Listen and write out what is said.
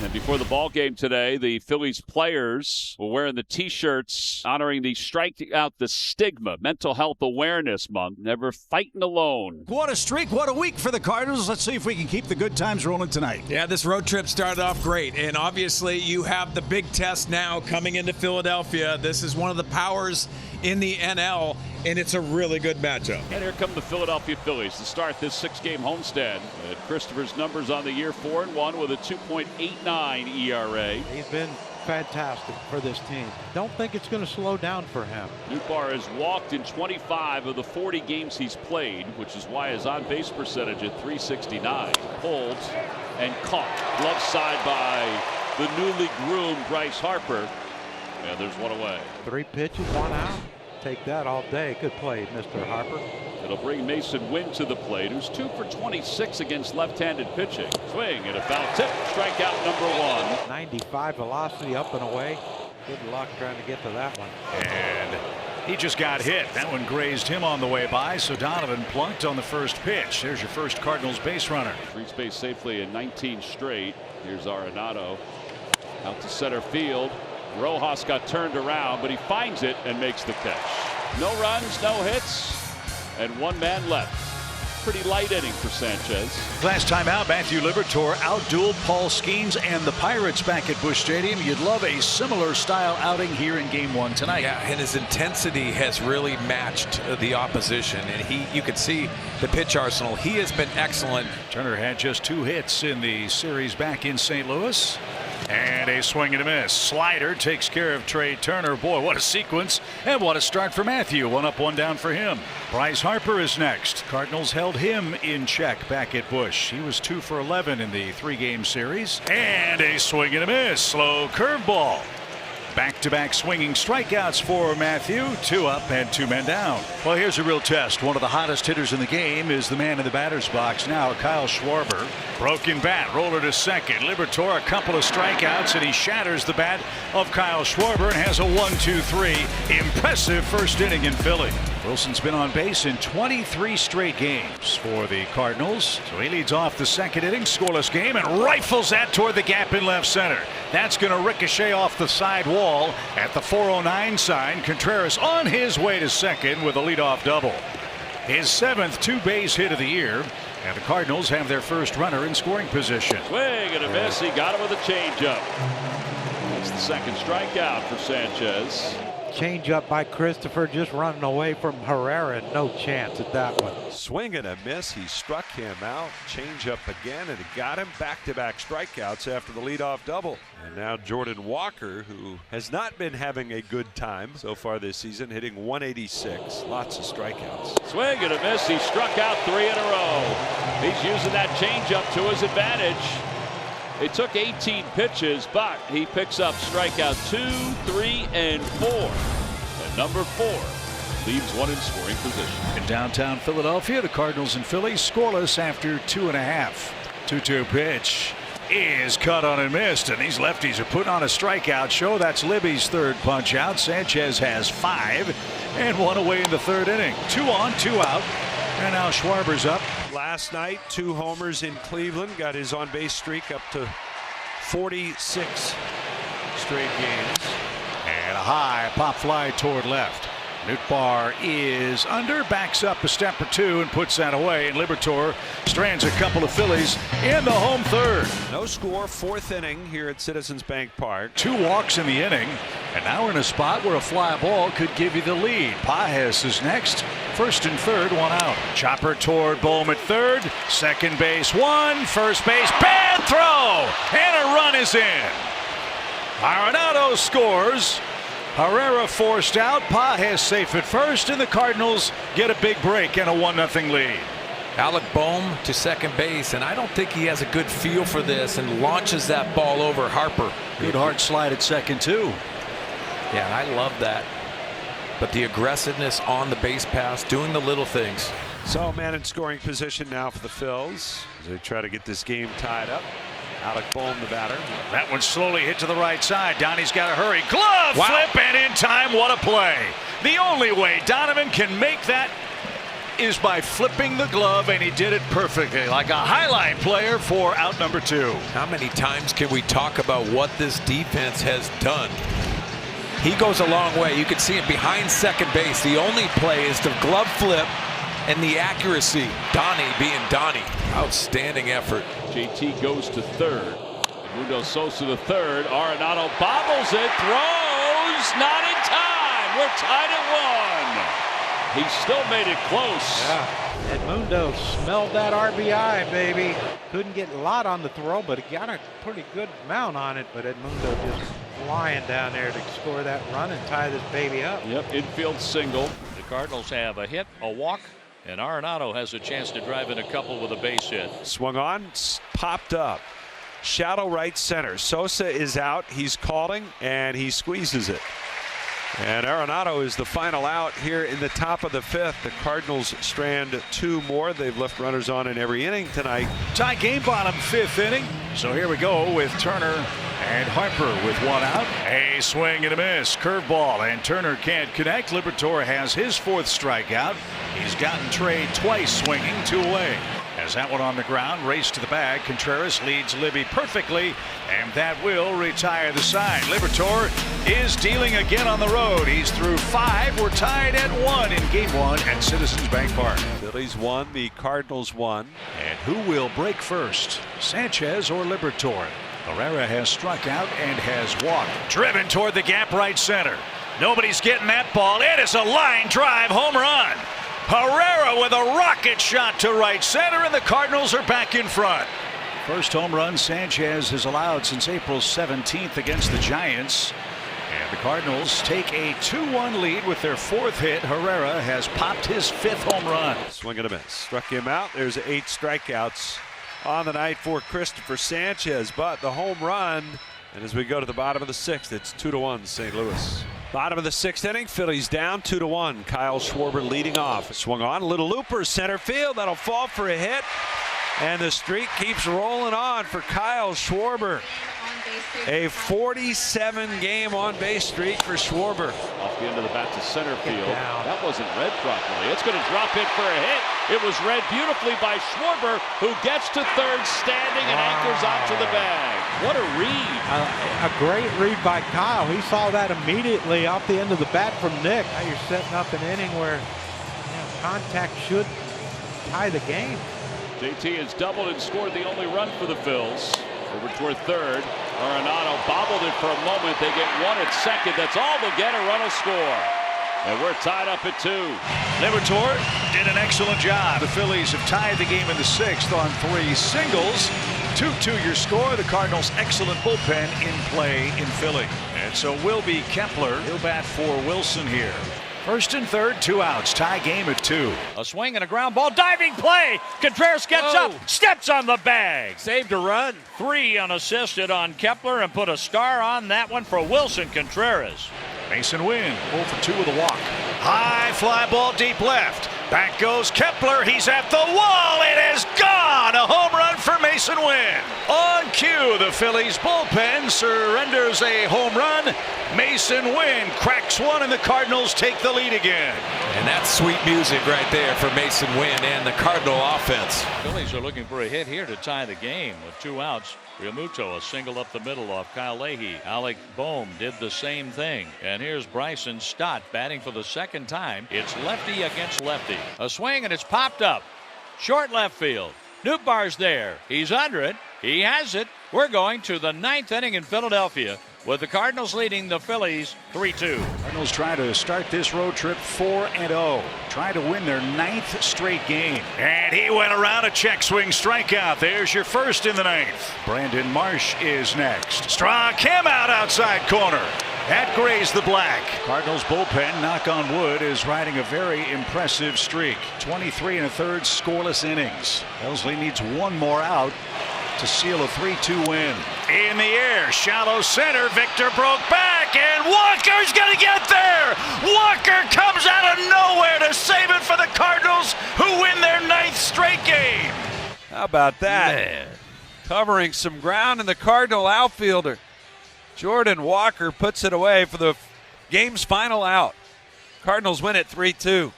And before the ball game today, the Phillies players were wearing the T-shirts honoring the Strike Out the Stigma Mental Health Awareness Month. Never fighting alone. What a streak, what a week for the Cardinals. Let's see if we can keep the good times rolling tonight. Yeah, this road trip started off great, and obviously you have the big test now coming into Philadelphia. This is one of the powers in the NL, and it's a really good matchup. And here come the Philadelphia Phillies to start this 6-game homestand. Christopher's numbers on the year: 4-1 with a 2.89 ERA. He's been fantastic for this team. Don't think it's going to slow down for him. Nootbaar has walked in 25 of the 40 games he's played, which is why his on-base percentage at .369. Pulled and caught. Glove side by the newly groomed Bryce Harper. And there's one away. 3 pitches, 1 out. Take that all day. Good play, Mr. Harper. It'll bring Mason Wynn to the plate, who's 2 for 26 against left-handed pitching. Swing and a foul tip. Strikeout number 1. 95 velocity up and away. Good luck trying to get to that one. And he just got hit. That one grazed him on the way by, so Donovan plunked on the first pitch. There's your first Cardinals base runner. Reached base safely in 19 straight. Here's Arenado out to center field. Rojas got turned around, but he finds it and makes the catch. No runs, no hits, and 1 man left. Pretty light inning for Sanchez. Last time out, Matthew Liberatore outdueled Paul Skeens and the Pirates back at Busch Stadium. You'd love a similar style outing here in Game 1 tonight. Yeah, and his intensity has really matched the opposition, and you could see the pitch arsenal. He has been excellent. Turner had just 2 hits in the series back in St. Louis. And a swing and a miss. Slider takes care of Trey Turner. Boy, what a sequence, and what a start for Matthew. 1 up, 1 down for him. Bryce Harper is next. Cardinals held him in check back at Busch. He was 2 for 11 in the 3-game series. And a swing and a miss. Slow curveball. Back-to-back swinging strikeouts for Matthew. 2 up and 2 men down. Well, here's a real test. One of the hottest hitters in the game is the man in the batter's box now, Kyle Schwarber. Broken bat, roller to second. Liberatore, a couple of strikeouts, and he shatters the bat of Kyle Schwarber and has a 1-2-3. Impressive first inning in Philly. Wilson's been on base in 23 straight games for the Cardinals. So he leads off the second inning, scoreless game, and rifles that toward the gap in left center. That's going to ricochet off the side wall at the 409 sign. Contreras on his way to second with a leadoff double. His 7th 2-base hit of the year, and the Cardinals have their first runner in scoring position. Swing and a miss. He got him with a changeup. That's the second strikeout for Sanchez. Change up by Christopher, just running away from Herrera. No chance at that one. Swing and a miss. He struck him out. Change up again, and it got him. Back-to-back strikeouts after the leadoff double. And now Jordan Walker, who has not been having a good time so far this season, hitting 186. Lots of strikeouts. Swing and a miss. He struck out 3 in a row. He's using that changeup to his advantage. It took 18 pitches, but he picks up strikeout 2, 3, and 4. And number 4 leaves one in scoring position. In downtown Philadelphia, the Cardinals and Phillies scoreless after 2.5. 2-2 pitch is cut on and missed, and these lefties are putting on a strikeout show. That's Libby's 3rd punch out. Sanchez has 5 and 1 away in the 3rd inning. 2 on, 2 out. And now Schwarber's up. Last night, 2 homers in Cleveland. Got his on-base streak up to 46 straight games. And a high pop fly toward left. Nootbaar is under, backs up a step or 2 and puts that away. And Liberatore strands a couple of Phillies in the home 3rd. No score, 4th inning here at Citizens Bank Park. 2 walks in the inning, and now we're in a spot where a fly ball could give you the lead. Pages is next. 1st and 3rd, 1 out. Chopper toward Bohm at 3rd. Second base 1. First base, bad throw, and a run is in. Arenado scores. Herrera forced out. Pages safe at first, and the Cardinals get a big break and a 1-0 lead. Alec Bohm to second base, and I don't think he has a good feel for this, and launches that ball over Harper. Good hard slide at second too. Yeah, I love that. But the aggressiveness on the base pass, doing the little things. So man in scoring position now for the Phils as they try to get this game tied up. Alec Bohm, the batter. That one slowly hit to the right side. Donnie's got to hurry. Glove flip, and in time. What a play. The only way Donovan can make that is by flipping the glove, and he did it perfectly, like a highlight player for out number 2. How many times can we talk about what this defense has done? He goes a long way. You can see him behind second base. The only play is the glove flip and the accuracy. Donnie being Donnie. Outstanding effort. JT goes to third. Mundo Sosa to third. Arenado bobbles it, throws, not in time. We're tied at 1. He still made it close. Yeah. Edmundo smelled that RBI, baby. Couldn't get a lot on the throw, but he got a pretty good amount on it. But Edmundo just flying down there to score that run and tie this baby up. Yep, infield single. The Cardinals have a hit, a walk, and Arenado has a chance to drive in a couple with a base hit. Swung on, popped up. Shallow right center. Sosa is out. He's calling, and he squeezes it. And Arenado is the final out here in the top of the 5th. The Cardinals strand 2 more. They've left runners on in every inning tonight. Tie game bottom 5th inning. So here we go with Turner and Harper with 1 out. A swing and a miss. Curveball, and Turner can't connect. Liberatore has his 4th strikeout. He's gotten Trey twice swinging, 2 away. Has that one on the ground, race to the bag. Contreras leads Libby perfectly, and that will retire the side. Liberatore is dealing again on the road. He's through 5. We're tied at 1 in game 1 at Citizens Bank Park. Phillies won, the Cardinals won. And who will break first, Sanchez or Liberatore? Herrera has struck out and has walked. Driven toward the gap right center. Nobody's getting that ball. It is a line drive home run. Herrera with a rocket shot to right center, and the Cardinals are back in front. First home run Sanchez has allowed since April 17th against the Giants. And the Cardinals take a 2-1 lead with their 4th hit. Herrera has popped his 5th home run. Swing and a miss. Struck him out. There's 8 strikeouts on the night for Christopher Sanchez. But the home run, and as we go to the bottom of the 6th, it's 2-1 St. Louis. Bottom of the 6th inning, Phillies down 2-1. Kyle Schwarber leading off. Swung on, little looper, center field. That'll fall for a hit. And the streak keeps rolling on for Kyle Schwarber. A 47-game on-base streak for Schwarber. Off the end of the bat to center field. That wasn't read properly. It's going to drop it for a hit. It was read beautifully by Schwarber, who gets to third standing and anchors onto the bag. What a read. A great read by Kyle. He saw that immediately off the end of the bat from Nick. Now you're setting up an inning where contact should tie the game. JT has doubled and scored the only run for the Phils. Over toward third. Arenado bobbled it for a moment. They get 1 at second. That's all they'll get. A run will score. And we're tied up at 2. Liberatore did an excellent job. The Phillies have tied the game in the 6th on 3 singles. 2-2 your score. The Cardinals' excellent bullpen in play in Philly. And so will be Kepler. He'll bat for Wilson here. First and third, 2 outs. Tie game at 2. A swing and a ground ball. Diving play. Contreras gets up. Steps on the bag. Saved a run. 3 unassisted on Kepler and put a star on that one for Wilson Contreras. Mason Wynn 0 for 2 with a walk. High fly ball deep left. Back goes Kepler. He's at the wall. It is gone. A home run for Mason Wynn. On cue, the Phillies bullpen surrenders a home run. Mason Wynn cracks one, and the Cardinals take the lead again. And that's sweet music right there for Mason Wynn and the Cardinal offense. Phillies are looking for a hit here to tie the game with 2 outs. Realmuto a single up the middle off Kyle Leahy. Alec Boehm did the same thing. And here's Bryson Stott batting for the 2nd time. It's lefty against lefty. A swing and it's popped up. Short left field. Nootbaar's there. He's under it. He has it. We're going to the 9th inning in Philadelphia with the Cardinals leading the Phillies 3-2. Cardinals try to start this road trip 4-0. Try to win their 9th straight game. And he went around a check swing strikeout. There's your first in the 9th. Brandon Marsh is next. Struck him out outside corner. That grazed the black. Cardinals bullpen, knock on wood, is riding a very impressive streak. 23 1/3 scoreless innings. Elsley needs 1 more out to seal a 3-2 win. In the air, shallow center. Victor broke back, and Walker's going to get there. Walker comes out of nowhere to save it for the Cardinals, who win their 9th straight game. How about that? Covering some ground, and the Cardinal outfielder Jordan Walker puts it away for the game's final out. Cardinals win it 3-2.